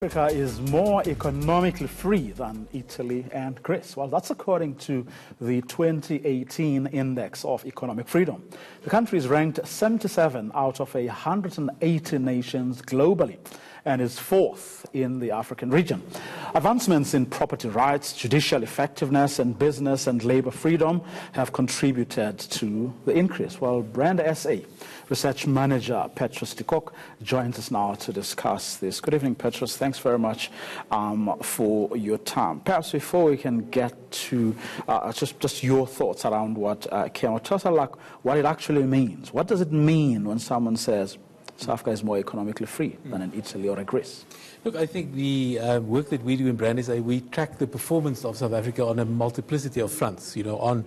Africa is more economically free than Italy and Greece. Well, that's according to the 2018 Index of Economic Freedom. The country is ranked 77 out of 180 nations globally and is fourth in the African region. Advancements in property rights, judicial effectiveness, and business and labor freedom have contributed to the increase. Well, Brand SA Research Manager Petrus de Kock joins us now to discuss this. Good evening, Petrus. Thanks very much for your time. Perhaps before we can get to just your thoughts around what came out, tell us like what it actually means. What does it mean when someone says South Africa is more economically free than in Italy or in Greece? Look, I think the work that we do in Brand SA, we track the performance of South Africa on a multiplicity of fronts, on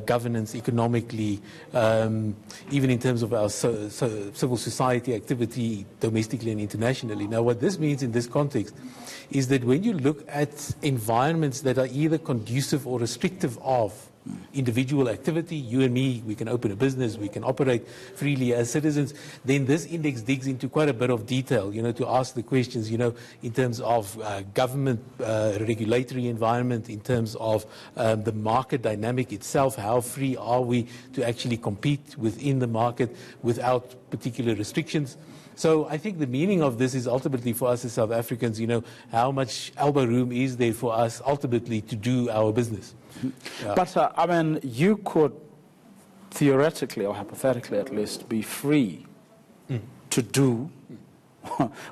governance, economically, even in terms of our civil society activity, domestically and internationally. Now, what this means in this context is that when you look at environments that are either conducive or restrictive of individual activity, you and me, we can open a business, we can operate freely as citizens, then this index digs into quite a bit of detail, to ask the questions, in terms of government regulatory environment, in terms of the market dynamic itself, how free are we to actually compete within the market without particular restrictions. So I think the meaning of this is ultimately for us as South Africans, how much elbow room is there for us ultimately to do our business. Yeah. But, you could theoretically or hypothetically at least be free to do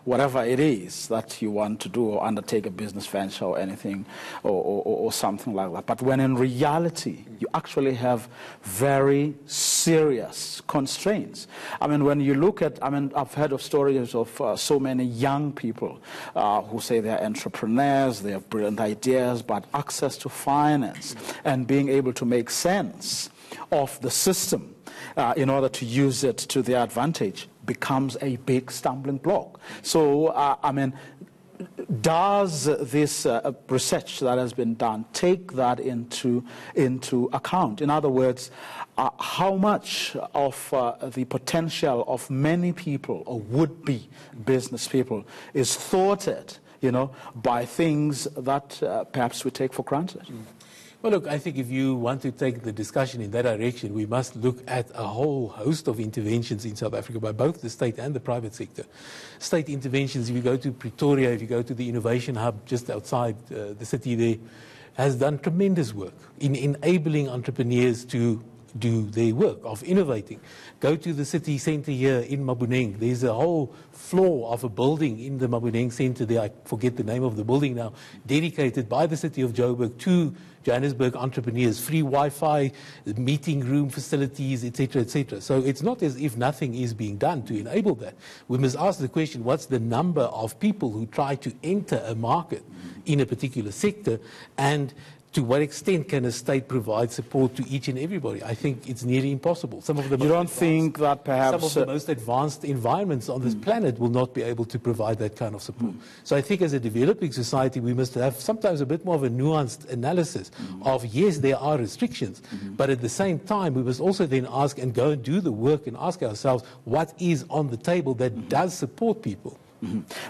whatever it is that you want to do or undertake a business venture or anything or something like that. But when in reality you actually have very serious constraints. When you look at, I've heard of stories of so many young people who say they're entrepreneurs, they have brilliant ideas, but access to finance and being able to make sense of the system in order to use it to their advantage becomes a big stumbling block. So, does this research that has been done take that into account? In other words, how much of the potential of many people or would-be business people is thwarted, by things that perhaps we take for granted? Well, look, I think if you want to take the discussion in that direction, we must look at a whole host of interventions in South Africa by both the state and the private sector. State interventions, if you go to Pretoria, if you go to the Innovation Hub just outside the city there, has done tremendous work in enabling entrepreneurs to do their work of innovating. Go to the city centre here in Maboneng. There's a whole floor of a building in the Maboneng centre there, I forget the name of the building now, dedicated by the city of Joburg to Johannesburg entrepreneurs, free Wi-Fi, meeting room facilities, etc., etc. So it's not as if nothing is being done to enable that. We must ask the question, what's the number of people who try to enter a market in a particular sector, and to what extent can a state provide support to each and everybody? I think it's nearly impossible. Some of the you don't think that perhaps some of the most advanced environments on this planet will not be able to provide that kind of support. So I think as a developing society, we must have sometimes a bit more of a nuanced analysis of, yes, there are restrictions, but at the same time, we must also then ask and go and do the work and ask ourselves, what is on the table that does support people?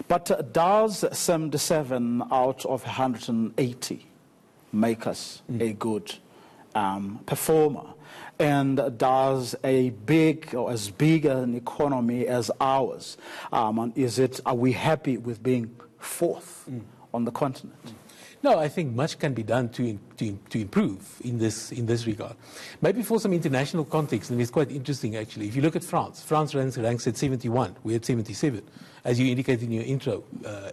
But does 77 out of 180 make us a good performer? And does a big or as big an economy as ours, are we happy with being fourth on the continent? No, I think much can be done to improve in this regard. Maybe for some international context, and it's quite interesting actually. If you look at France, France ranks at 71. We're at 77. As you indicated in your intro,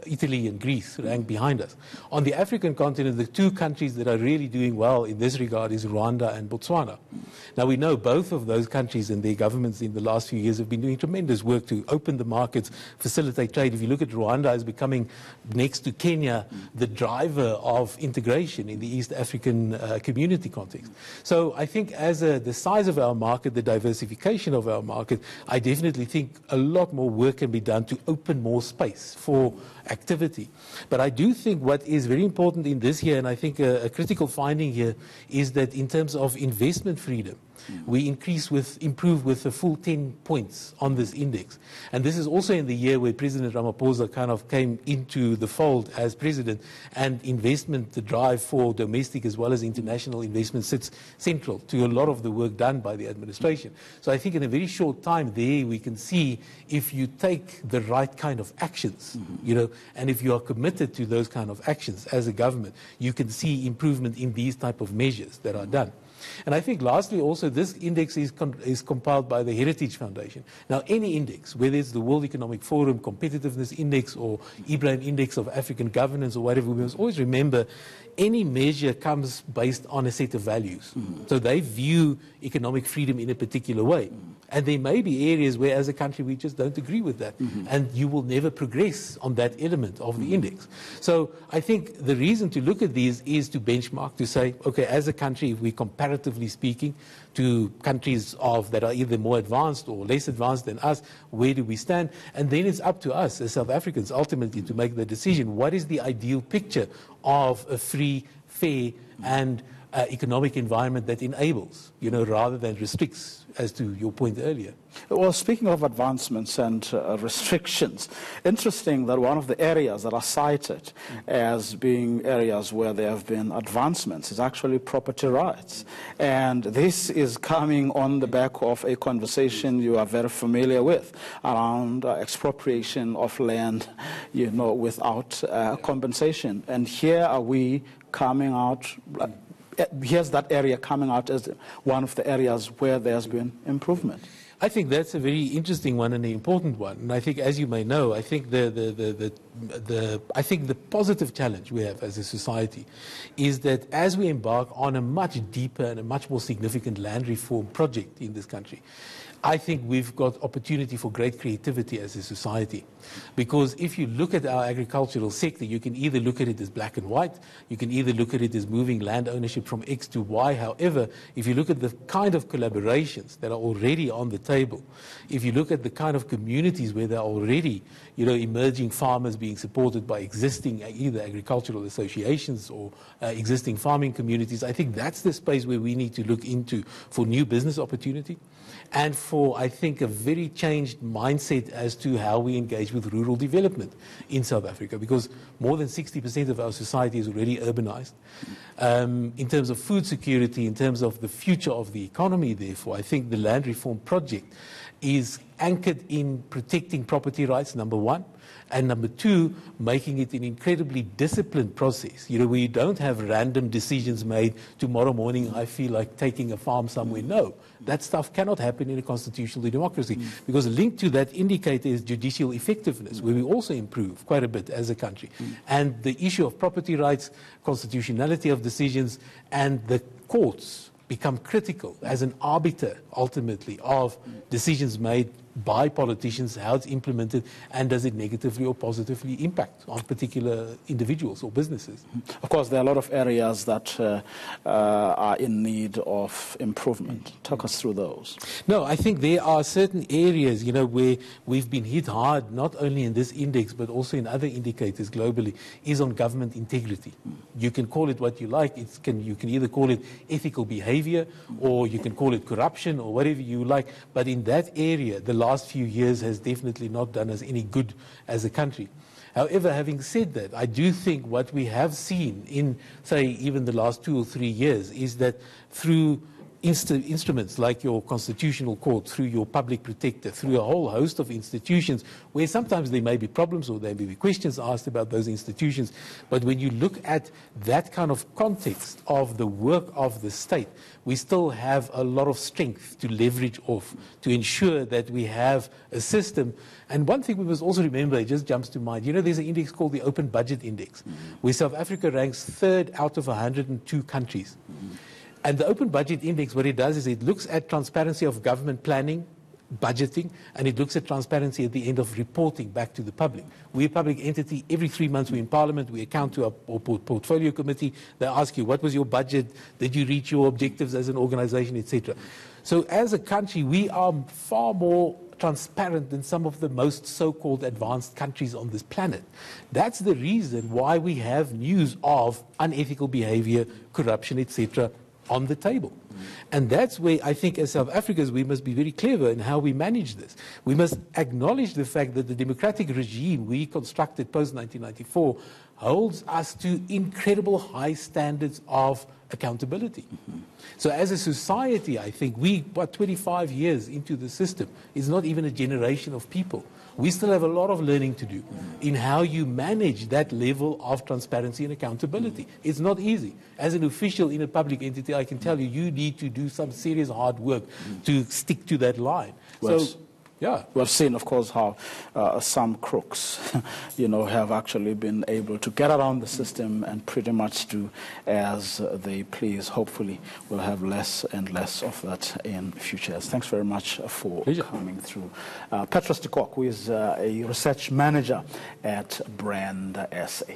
Italy and Greece rank behind us. On the African continent, the two countries that are really doing well in this regard is Rwanda and Botswana. Now, we know both of those countries and their governments in the last few years have been doing tremendous work to open the markets, facilitate trade. If you look at Rwanda as becoming, next to Kenya, the driver of integration in the East African community context. So I think as the size of our market, the diversification of our market, I definitely think a lot more work can be done to open open more space for activity. But I do think what is very important in this year, and I think a critical finding here, is that in terms of investment freedom, we improve with a full 10 points on this index. And this is also in the year where President Ramaphosa kind of came into the fold as president, and investment, the drive for domestic as well as international investment, sits central to a lot of the work done by the administration. So I think in a very short time there we can see if you take the right kind of actions, and if you are committed to those kind of actions as a government, you can see improvement in these type of measures that are done. And I think lastly also, this index is compiled by the Heritage Foundation. Now any index, whether it's the World Economic Forum Competitiveness Index or Ibrahim Index of African Governance or whatever, we must always remember any measure comes based on a set of values. So they view economic freedom in a particular way. And there may be areas where as a country we just don't agree with that. And you will never progress on that element of the index. So I think the reason to look at these is to benchmark, to say, okay, as a country, if we comparatively speaking to countries that are either more advanced or less advanced than us, where do we stand? And then it's up to us as South Africans ultimately to make the decision. What is the ideal picture of a free, fair and economic environment that enables, rather than restricts, as to your point earlier? Well, speaking of advancements and restrictions, interesting that one of the areas that are cited as being areas where there have been advancements is actually property rights. And this is coming on the back of a conversation you are very familiar with around expropriation of land, without compensation. And here are we coming out. Here's that area coming out as one of the areas where there's been improvement. I think that's a very interesting one and an important one. And I think, as you may know, I think the positive challenge we have as a society is that as we embark on a much deeper and a much more significant land reform project in this country, I think we've got opportunity for great creativity as a society. Because if you look at our agricultural sector, you can either look at it as black and white, you can either look at it as moving land ownership from X to Y. However, if you look at the kind of collaborations that are already on the table, if you look at the kind of communities where there are already, emerging farmers being supported by existing either agricultural associations or existing farming communities, I think that's the space where we need to look into for new business opportunity and for, I think, a very changed mindset as to how we engage with rural development in South Africa, because more than 60% of our society is already urbanized. In terms of food security, in terms of the future of the economy, therefore, I think the land reform project is anchored in protecting property rights, number one, and number two, making it an incredibly disciplined process, where you don't have random decisions made, tomorrow morning I feel like taking a farm somewhere. No, that stuff cannot happen in a constitutional democracy, because linked to that indicator is judicial effectiveness, where we also improve quite a bit as a country. And the issue of property rights, constitutionality of decisions, and the courts become critical as an arbiter, ultimately, of decisions made by politicians, how it's implemented, and does it negatively or positively impact on particular individuals or businesses. Of course, there are a lot of areas that are in need of improvement. Talk us through those. No, I think there are certain areas, where we've been hit hard, not only in this index, but also in other indicators globally, is on government integrity. You can call it what you like. You can either call it ethical behavior, or you can call it corruption, or whatever you like. But in that area, the last few years has definitely not done us any good as a country. However, having said that, I do think what we have seen in, say, even the last 2 or 3 years is that through instruments like your constitutional court, through your public protector, through a whole host of institutions where sometimes there may be problems or there may be questions asked about those institutions. But when you look at that kind of context of the work of the state, we still have a lot of strength to leverage off to ensure that we have a system. And one thing we must also remember, it just jumps to mind, there's an index called the Open Budget Index, where South Africa ranks 3rd out of 102 countries. And the Open Budget Index, what it does is it looks at transparency of government planning, budgeting, and it looks at transparency at the end of reporting back to the public. We're a public entity. Every 3 months we're in Parliament. We account to our portfolio committee. They ask you, what was your budget? Did you reach your objectives as an organization, etc.? So as a country, we are far more transparent than some of the most so-called advanced countries on this planet. That's the reason why we have news of unethical behavior, corruption, etc., on the table. And that's where I think as South Africans we must be very clever in how we manage this. We must acknowledge the fact that the democratic regime we constructed post-1994 holds us to incredible high standards of accountability. So as a society, I think we, 25 years into the system, is not even a generation of people. We still have a lot of learning to do in how you manage that level of transparency and accountability. It's not easy. As an official in a public entity, I can tell you, you need to do some serious hard work to stick to that line. Yes. So, yeah. We've seen, of course, how some crooks, have actually been able to get around the system and pretty much do as they please. Hopefully, we'll have less and less of that in future. Thanks very much for coming through. Petrus de Kock, who is a research manager at Brand SA.